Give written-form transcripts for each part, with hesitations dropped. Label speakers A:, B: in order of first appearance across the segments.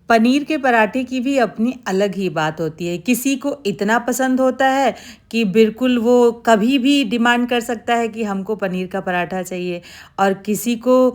A: पनीर के पराठे की भी अपनी अलग ही बात होती है। किसी को इतना पसंद होता है कि बिल्कुल वो कभी भी डिमांड कर सकता है कि हमको पनीर का पराठा चाहिए, और किसी को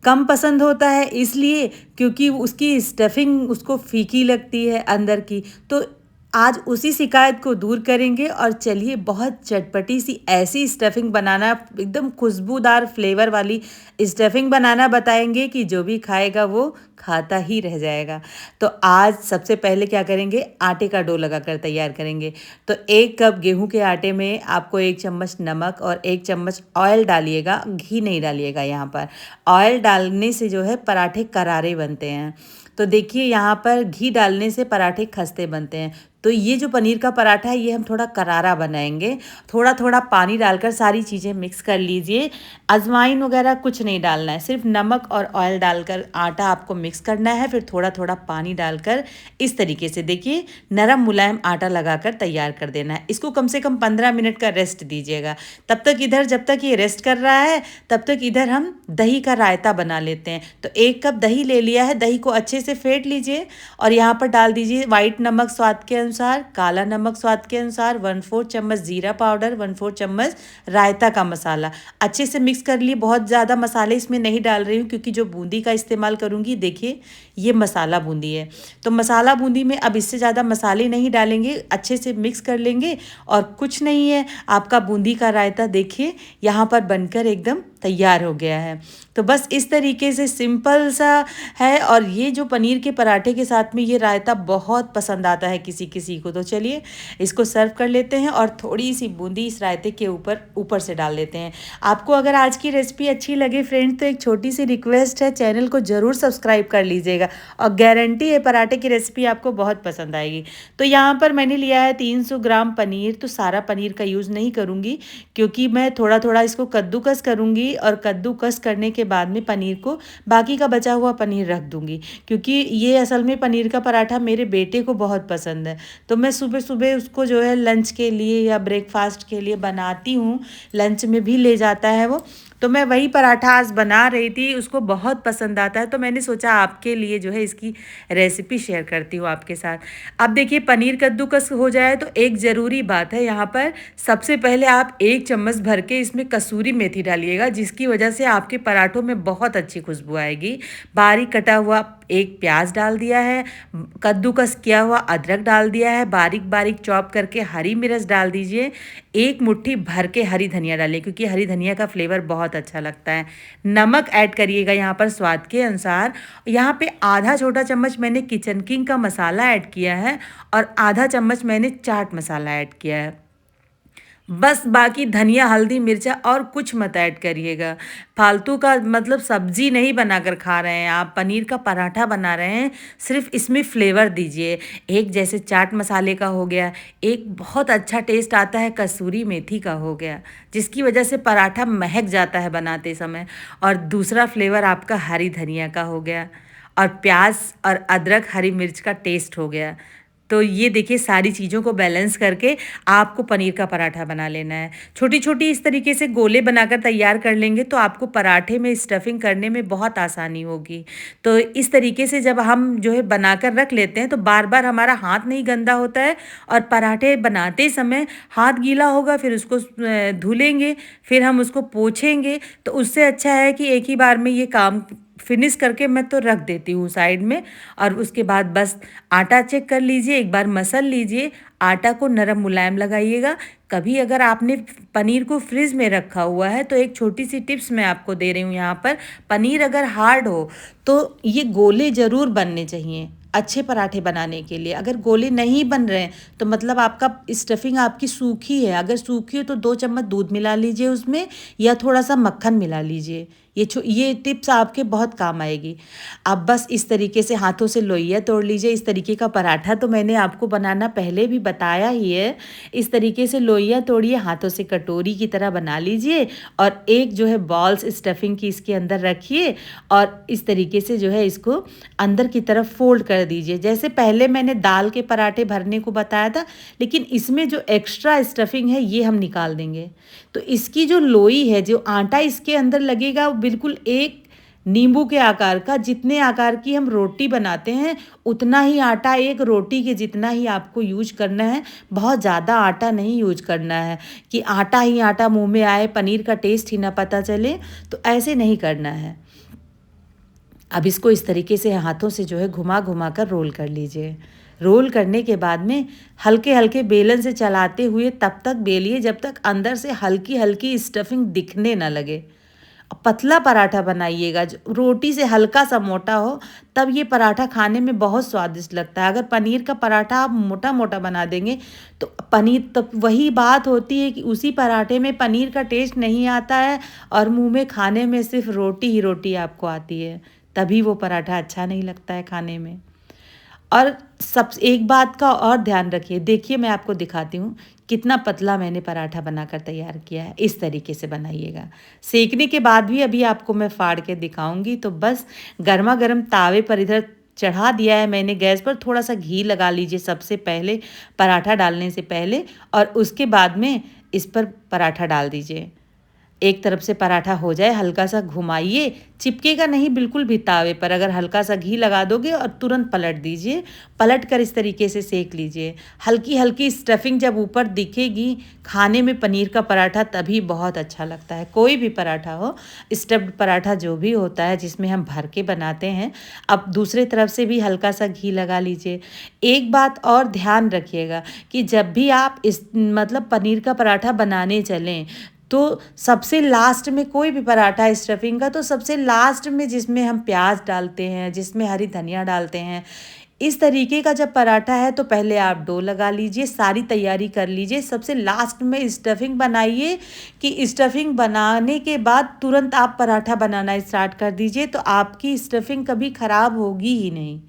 A: कम पसंद होता है इसलिए क्योंकि उसकी स्टफिंग उसको फीकी लगती है अंदर की। तो आज उसी शिकायत को दूर करेंगे और चलिए बहुत चटपटी सी ऐसी स्टफिंग बनाना, एकदम खुशबूदार फ्लेवर वाली स्टफिंग बनाना बताएंगे कि जो भी खाएगा वो खाता ही रह जाएगा। तो आज सबसे पहले क्या करेंगे, आटे का डो लगाकर तैयार करेंगे। तो 1 कप गेहूं के आटे में आपको 1 चम्मच नमक और 1 चम्मच ऑयल डालिएगा, घी नहीं डालिएगा यहाँ पर। ऑयल डालने से जो है पराठे करारे बनते हैं। तो देखिए यहाँ पर घी डालने से पराठे खस्ते बनते हैं। तो ये जो पनीर का पराठा है ये हम थोड़ा करारा बनाएंगे। थोड़ा थोड़ा पानी डालकर सारी चीज़ें मिक्स कर लीजिए। अजवाइन वगैरह कुछ नहीं डालना है, सिर्फ नमक और ऑयल डालकर आटा आपको मिक्स करना है। फिर थोड़ा थोड़ा पानी डालकर इस तरीके से देखिए नरम मुलायम आटा लगाकर तैयार कर देना है। इसको कम से कम 15 मिनट का रेस्ट दीजिएगा। तब तक इधर, जब तक ये रेस्ट कर रहा है तब तक इधर हम दही का रायता बना लेते हैं। तो 1 कप दही ले लिया है, दही को अच्छे से फेंट लीजिए और यहाँ पर डाल दीजिए वाइट नमक स्वाद के अनुसार, काला नमक स्वाद के अनुसार, 1/4 चम्मच जीरा पाउडर, 1/4 चम्मच रायता का मसाला। अच्छे से मिक्स कर लिए। बहुत ज़्यादा मसाले इसमें नहीं डाल रही हूँ क्योंकि जो बूंदी का इस्तेमाल करूँगी, देखिए ये मसाला बूंदी है। तो मसाला बूंदी में अब इससे ज़्यादा मसाले नहीं डालेंगे, अच्छे से मिक्स कर लेंगे और कुछ नहीं है, आपका बूंदी का रायता देखिए यहाँ पर बनकर एकदम तैयार हो गया है। तो बस इस तरीके से सिंपल सा है, और ये जो पनीर के पराठे के साथ में ये रायता बहुत पसंद आता है किसी किसी को। तो चलिए इसको सर्व कर लेते हैं और थोड़ी सी बूंदी इस रायते के ऊपर ऊपर से डाल लेते हैं। आपको अगर आज की रेसिपी अच्छी लगे फ्रेंड तो एक छोटी सी रिक्वेस्ट है, चैनल को ज़रूर सब्सक्राइब कर लीजिएगा और गारंटी है पराठे की रेसिपी आपको बहुत पसंद आएगी। तो यहाँ पर मैंने लिया है 300 ग्राम पनीर। तो सारा पनीर का यूज़ नहीं करूँगी क्योंकि मैं थोड़ा थोड़ा इसको कद्दूकस करूँगी और कद्दूकस करने के बाद में पनीर को, बाकी का बचा हुआ पनीर रख दूँगी क्योंकि ये असल में पनीर का पराठा मेरे बेटे को बहुत पसंद है। तो मैं सुबह सुबह उसको जो है लंच के लिए या ब्रेकफास्ट के लिए बनाती हूँ, लंच में भी ले जाता है वो। तो मैं वही पराठा आज बना रही थी, उसको बहुत पसंद आता है। तो मैंने सोचा आपके लिए जो है इसकी रेसिपी शेयर करती हूँ आपके साथ। अब देखिए पनीर कद्दूकस हो जाए तो एक ज़रूरी बात है यहाँ पर, सबसे पहले आप 1 चम्मच भर के इसमें कसूरी मेथी डालिएगा, जिसकी वजह से आपके पराठों में बहुत अच्छी खुशबू आएगी। बारीक कटा हुआ 1 प्याज डाल दिया है, कद्दूकस किया हुआ अदरक डाल दिया है, बारीक बारीक चॉप करके हरी मिर्च डाल दीजिए, 1 मुट्ठी भर के हरी धनिया डालिए क्योंकि हरी धनिया का फ्लेवर बहुत अच्छा लगता है। नमक ऐड करिएगा यहाँ पर स्वाद के अनुसार। यहाँ पे आधा छोटा चम्मच मैंने किचन किंग का मसाला ऐड किया है और आधा चम्मच मैंने चाट मसाला ऐड किया है। बस बाकी धनिया हल्दी मिर्चा और कुछ मत ऐड करिएगा। फालतू का मतलब सब्जी नहीं बनाकर खा रहे हैं आप, पनीर का पराठा बना रहे हैं, सिर्फ इसमें फ्लेवर दीजिए। एक जैसे चाट मसाले का हो गया, एक बहुत अच्छा टेस्ट आता है कसूरी मेथी का हो गया, जिसकी वजह से पराठा महक जाता है बनाते समय, और दूसरा फ्लेवर आपका हरी धनिया का हो गया, और प्याज और अदरक हरी मिर्च का टेस्ट हो गया। तो ये देखिए सारी चीज़ों को बैलेंस करके आपको पनीर का पराठा बना लेना है। छोटी छोटी इस तरीके से गोले बनाकर तैयार कर लेंगे तो आपको पराठे में स्टफिंग करने में बहुत आसानी होगी। तो इस तरीके से जब हम जो है बनाकर रख लेते हैं तो बार बार हमारा हाथ नहीं गंदा होता है, और पराठे बनाते समय हाथ गीला होगा, फिर उसको धुलेंगे, फिर हम उसको पोंछेंगे। तो उससे अच्छा है कि एक ही बार में ये काम फिनिश करके मैं तो रख देती हूँ साइड में। और उसके बाद बस आटा चेक कर लीजिए, एक बार मसल लीजिए, आटा को नरम मुलायम लगाइएगा। कभी अगर आपने पनीर को फ्रिज में रखा हुआ है तो एक छोटी सी टिप्स मैं आपको दे रही हूँ यहाँ पर, पनीर अगर हार्ड हो तो ये गोले ज़रूर बनने चाहिए अच्छे पराठे बनाने के लिए। अगर गोले नहीं बन रहे हैं तो मतलब आपका स्टफिंग आपकी सूखी है। अगर सूखी हो तो 2 चम्मच दूध मिला लीजिए उसमें, या थोड़ा सा मक्खन मिला लीजिए। ये टिप्स आपके बहुत काम आएगी। अब बस इस तरीके से हाथों से लोइया तोड़ लीजिए। इस तरीके का पराठा तो मैंने आपको बनाना पहले भी बताया ही है। इस तरीके से लोइया तोड़िए, हाथों से कटोरी की तरह बना लीजिए, और एक जो है बॉल्स स्टफिंग की इसके अंदर रखिए, और इस तरीके से जो है इसको अंदर की तरफ फोल्ड कर दीजिए। जैसे पहले मैंने दाल के पराठे भरने को बताया था, लेकिन इसमें जो एक्स्ट्रा स्टफिंग है ये हम निकाल देंगे। तो इसकी जो लोई है, जो आटा इसके अंदर लगेगा, वो बिल्कुल एक नींबू के आकार का, जितने आकार की हम रोटी बनाते हैं उतना ही आटा, एक रोटी के जितना ही आपको यूज करना है। बहुत ज़्यादा आटा नहीं यूज करना है कि आटा ही आटा मुंह में आए, पनीर का टेस्ट ही ना पता चले, तो ऐसे नहीं करना है। अब इसको इस तरीके से हाथों से जो है घुमा घुमा कर रोल कर लीजिए। रोल करने के बाद में हल्के हल्के बेलन से चलाते हुए तब तक बेलिए जब तक अंदर से हल्की हल्की स्टफिंग दिखने ना लगे। पतला पराठा बनाइएगा, जो रोटी से हल्का सा मोटा हो, तब ये पराठा खाने में बहुत स्वादिष्ट लगता है। अगर पनीर का पराठा आप मोटा मोटा बना देंगे तो पनीर, तब वही बात होती है कि उसी पराठे में पनीर का टेस्ट नहीं आता है और मुंह में खाने में सिर्फ रोटी ही रोटी आपको आती है, तभी वो पराठा अच्छा नहीं लगता है खाने में। और सब एक बात का और ध्यान रखिए, देखिए मैं आपको दिखाती हूँ कितना पतला मैंने पराठा बनाकर तैयार किया है। इस तरीके से बनाइएगा। सेकने के बाद भी अभी आपको मैं फाड़ के दिखाऊंगी। तो बस गर्मा गर्म तावे पर इधर चढ़ा दिया है मैंने गैस पर। थोड़ा सा घी लगा लीजिए सबसे पहले, पराठा डालने से पहले, और उसके बाद में इस पर पराठा डाल दीजिए। एक तरफ से पराठा हो जाए, हल्का सा घुमाइए, चिपकेगा नहीं बिल्कुल भी तावे पर। अगर हल्का सा घी लगा दोगे और तुरंत पलट दीजिए, पलट कर इस तरीके से सेक लीजिए। हल्की हल्की स्टफिंग जब ऊपर दिखेगी, खाने में पनीर का पराठा तभी बहुत अच्छा लगता है। कोई भी पराठा हो, स्टफ्ड पराठा जो भी होता है जिसमें हम भर के बनाते हैं। अब दूसरे तरफ से भी हल्का सा घी लगा लीजिए। एक बात और ध्यान रखिएगा कि जब भी आप इस मतलब पनीर का पराठा बनाने चलें, तो सबसे लास्ट में कोई भी पराठा स्टफिंग का, तो सबसे लास्ट में जिसमें हम प्याज डालते हैं, जिसमें हरी धनिया डालते हैं, इस तरीके का जब पराठा है तो पहले आप डो लगा लीजिए, सारी तैयारी कर लीजिए, सबसे लास्ट में स्टफिंग बनाइए। कि स्टफिंग बनाने के बाद तुरंत आप पराठा बनाना स्टार्ट कर दीजिए, तो आपकी स्टफिंग कभी ख़राब होगी ही नहीं।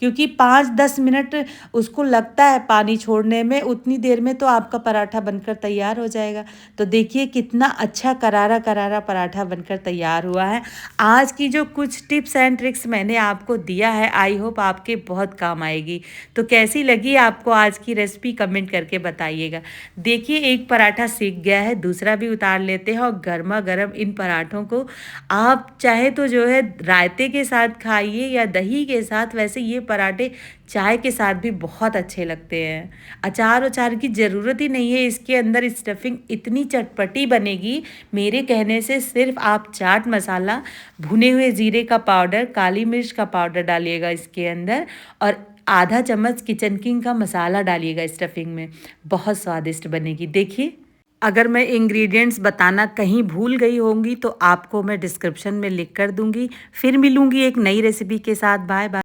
A: क्योंकि 5-10 मिनट उसको लगता है पानी छोड़ने में, उतनी देर में तो आपका पराठा बनकर तैयार हो जाएगा। तो देखिए कितना अच्छा करारा करारा पराठा बनकर तैयार हुआ है। आज की जो कुछ टिप्स एंड ट्रिक्स मैंने आपको दिया है, आई होप आपके बहुत काम आएगी। तो कैसी लगी आपको आज की रेसिपी कमेंट करके बताइएगा। देखिए एक पराठा सीख गया है, दूसरा भी उतार लेते हैं, और गर्मा गर्म इन पराठों को आप चाहे तो जो है रायते के साथ खाइए या दही के साथ। वैसे ये पराठे चाय के साथ भी बहुत अच्छे लगते हैं। अचार उचार की ज़रूरत ही नहीं है, इसके अंदर स्टफिंग इतनी चटपटी बनेगी मेरे कहने से। सिर्फ आप चाट मसाला, भुने हुए जीरे का पाउडर, काली मिर्च का पाउडर डालिएगा इसके अंदर, और आधा चम्मच किचन किंग का मसाला डालिएगा स्टफिंग में। बहुत स्वादिष्ट बनेगी। देखिए अगर मैं इंग्रेडिएंट्स बताना कहीं भूल गई होंगी तो आपको मैं डिस्क्रिप्शन में लिख कर दूंगी। फिर मिलूंगी एक नई रेसिपी के साथ। Bye bye.